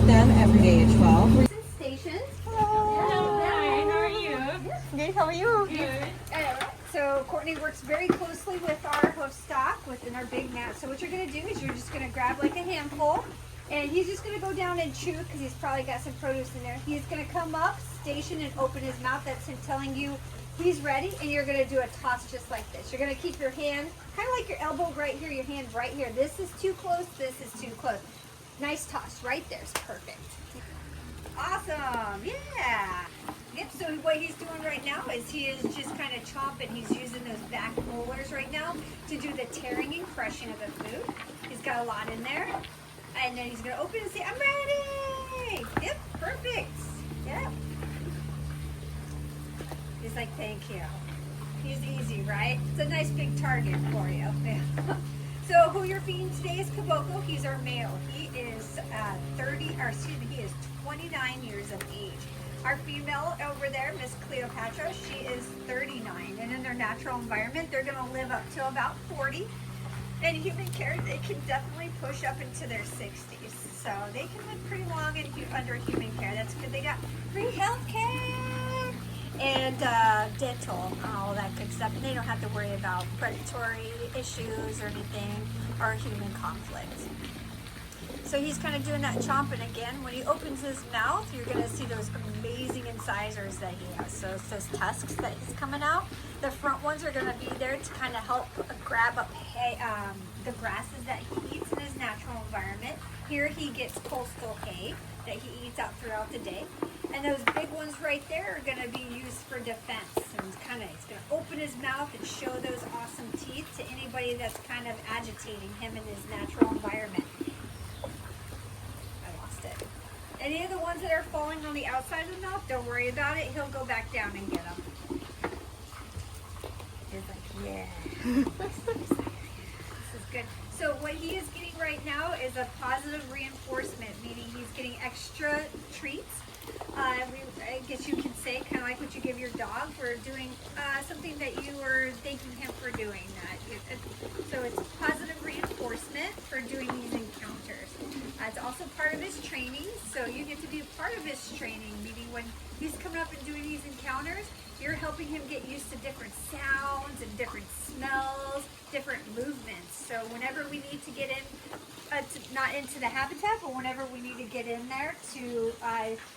with them every day at 12. Stations. Hello. Hi, how are you? Good, how are you? Good. So Courtney works very closely with our hoof stock within our big mat. So what you're going to do is you're just going to grab like a handful, and he's just going to go down and chew because he's probably got some produce in there. He's going to come up, station, and open his mouth. That's him telling you he's ready, and you're going to do a toss just like this. You're going to keep your hand kind of like your elbow right here, your hand right here. This is too close, this is too close. Nice toss right there is perfect. Awesome, yeah. Yep, so what he's doing right now is he is just kind of chomping. He's using those back molars right now to do the tearing and crushing of the food. He's got a lot in there. And then he's going to open and say, I'm ready. Yep, perfect. Yep. He's like, thank you. He's easy, right? It's a nice big target for you. Yeah. So who you're feeding today is Kaboko. He's our male. He is 29 years of age. Our female over there, Miss Cleopatra, she is 39. And in their natural environment, they're going to live up to about 40. In human care, they can definitely push up into their 60s. So they can live pretty long under human care. That's good. They got free health care and dental and all that good stuff. And they don't have to worry about predatory issues or anything or human conflict. So he's kind of doing that chomping again. When he opens his mouth, you're going to see those amazing incisors that he has. So it's those tusks that he's coming out. The front ones are going to be there to kind of help grab up the grasses that he eats in his natural environment. Here he gets coastal hay that he eats out throughout the day. And those big ones right there are going to be used for defense. And he's going to open his mouth and show those awesome teeth to anybody that's kind of agitating him in his natural environment. Any of the ones that are falling on the outside of the mouth, don't worry about it. He'll go back down and get them. He's like, yeah. This is good. So what he is getting right now is a positive reinforcement, meaning he's getting extra treats. I guess you can say kind of like what you give your dog for doing something that you were thanking him for doing. So it's positive reinforcement for doing these encounters. It's also part of his training, so you get to be a part of his training, meaning when he's coming up and doing these encounters, you're helping him get used to different sounds and different smells, different movements. So whenever we need to get in, not into the habitat, but whenever we need to get in there to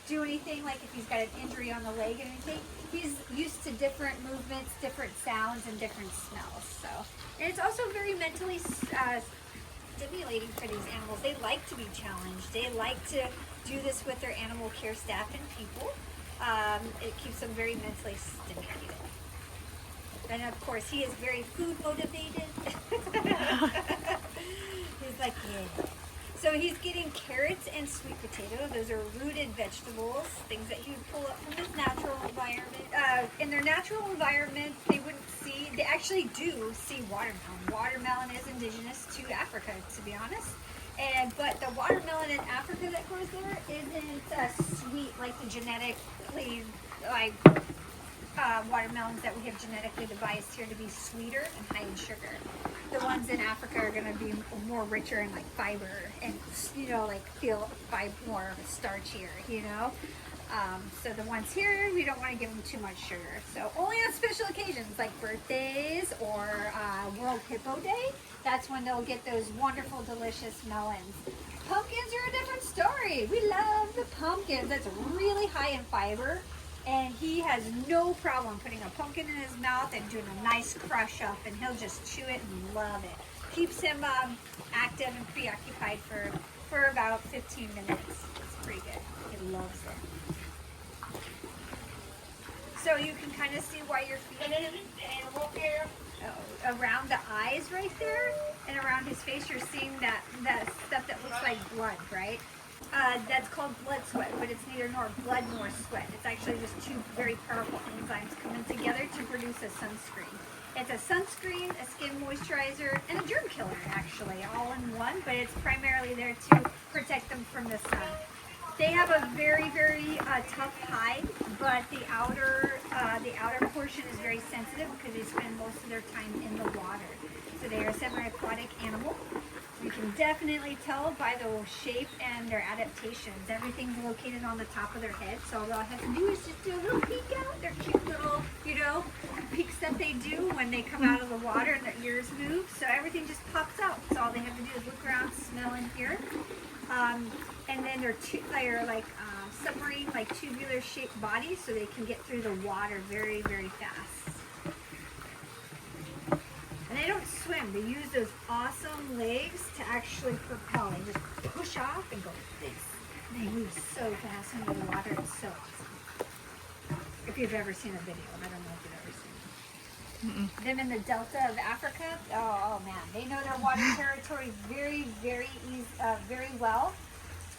do anything, like if he's got an injury on the leg and anything, he's used to different movements, different sounds, and different smells. So, and it's also very mentally stimulating for these animals. They like to be challenged. They like to do this with their animal care staff and people. It keeps them very mentally stimulated. And of course, he is very food motivated. He's like, yeah. So he's getting carrots and sweet potato. Those are rooted vegetables, things that he would pull up from his natural environment. In their natural environment, they wouldn't see, they actually do see watermelon. Watermelon is indigenous to Africa, to be honest. But the watermelon in Africa that grows there isn't sweet like the genetically, watermelons that we have genetically devised here to be sweeter and high in sugar. The ones in Africa are going to be more richer in like fiber and, feel more starchier, So the ones here, we don't want to give them too much sugar. So only on special occasions like birthdays or World Hippo Day, that's when they'll get those wonderful, delicious melons. Pumpkins are a different story. We love the pumpkins. That's really high in fiber. And he has no problem putting a pumpkin in his mouth and doing a nice crush up, and he'll just chew it and love it. Keeps him active and preoccupied for about 15 minutes. It's pretty good. He loves it. So you can kind of see why you're feeding him animal care. Around the eyes right there and around his face, you're seeing that stuff that looks like blood, right? That's called blood sweat, but it's neither nor blood nor sweat. It's actually just two very powerful enzymes coming together to produce a sunscreen. It's a sunscreen, a skin moisturizer, and a germ killer, actually, all in one, but it's primarily there to protect them from the sun. They have a very, very tough hide, but the outer portion is very sensitive because they spend most of their time in the water. So they are a semi-aquatic animal. You can definitely tell by the shape and their adaptations. Everything's located on the top of their head, so all I have to do is just do a little peek out. Their cute little, peeks that they do when they come out of the water and their ears move. So everything just pops out. So all they have to do is look around, smell, and hear. And then they're submarine, like tubular shaped bodies, so they can get through the water very, very fast. And they don't swim. They use those awesome legs to actually propel. They just push off and go like this. And they move so fast into the water. It's so awesome. If you've ever seen a video, I don't know if you've ever seen it. Them in the Delta of Africa, oh man, they know their water territory very, very very well.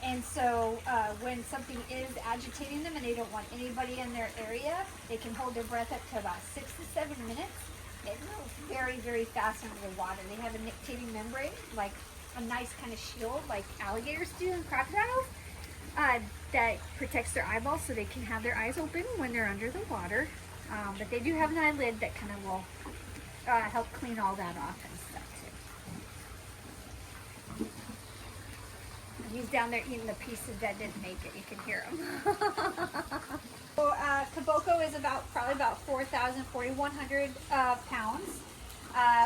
And so when something is agitating them and they don't want anybody in their area, they can hold their breath up to about 6 to 7 minutes. It moves very, very fast into the water. They have a nictitating membrane, like a nice kind of shield like alligators do and crocodiles, that protects their eyeballs so they can have their eyes open when they're under the water. But they do have an eyelid that kind of will help clean all that off and stuff too. He's down there eating the pieces that didn't make it. You can hear him. So, Kiboko is probably about 4,000, 4,100 pounds.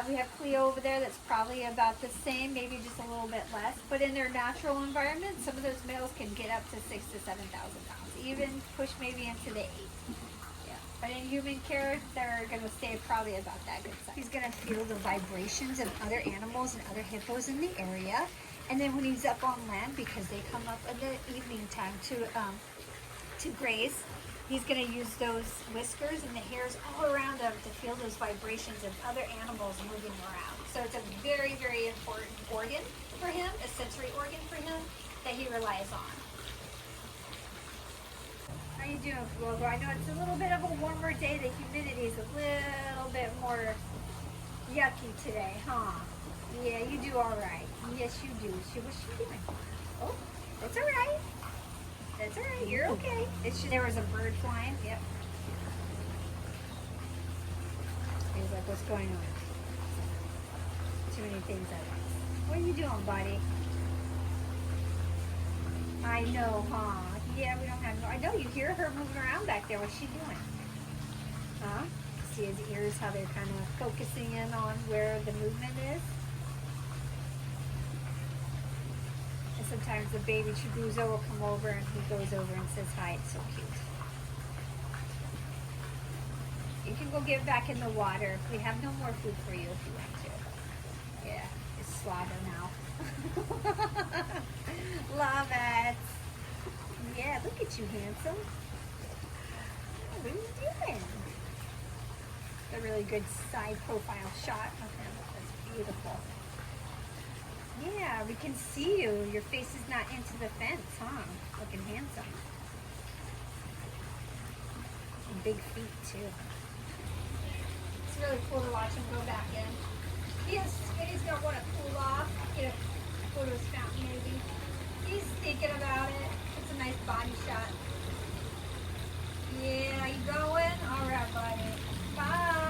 We have Cleo over there that's probably about the same, maybe just a little bit less. But in their natural environment, some of those males can get up to 6,000 to 7,000 pounds, even push maybe into the 8. Yeah. But in human care, they're going to stay probably about that good size. He's going to feel the vibrations of other animals and other hippos in the area. And then when he's up on land, because they come up in the evening time to graze, he's going to use those whiskers and the hairs all around him to feel those vibrations of other animals moving around. So it's a very, very important organ for him, a sensory organ for him that he relies on. How you doing, Flogo? I know it's a little bit of a warmer day. The humidity's a little bit more yucky today, huh? Yeah, you do all right. Yes, you do. What's she doing? Oh, that's all right. That's all right. You're okay. It's just, there was a bird flying. Yep. He's like, what's going on? Too many things at once. What are you doing, buddy? I know, huh? Yeah, we don't have no. I know you hear her moving around back there. What's she doing? Huh? See his ears, how they're kind of focusing in on where the movement is. Sometimes the baby Chibuzo will come over and he goes over and says hi. It's so cute. You can go get back in the water. We have no more food for you if you want to. Yeah, it's slobber now. Love it. Yeah, look at you, handsome. Oh, what are you doing? A really good side profile shot of him. That's beautiful. Yeah, we can see you. Your face is not into the fence, huh? Looking handsome. And big feet, too. It's really cool to watch him go back in. He's going to want to cool off, get a go to his fountain maybe. He's thinking about it. It's a nice body shot. Yeah, you going? All right, buddy. Bye.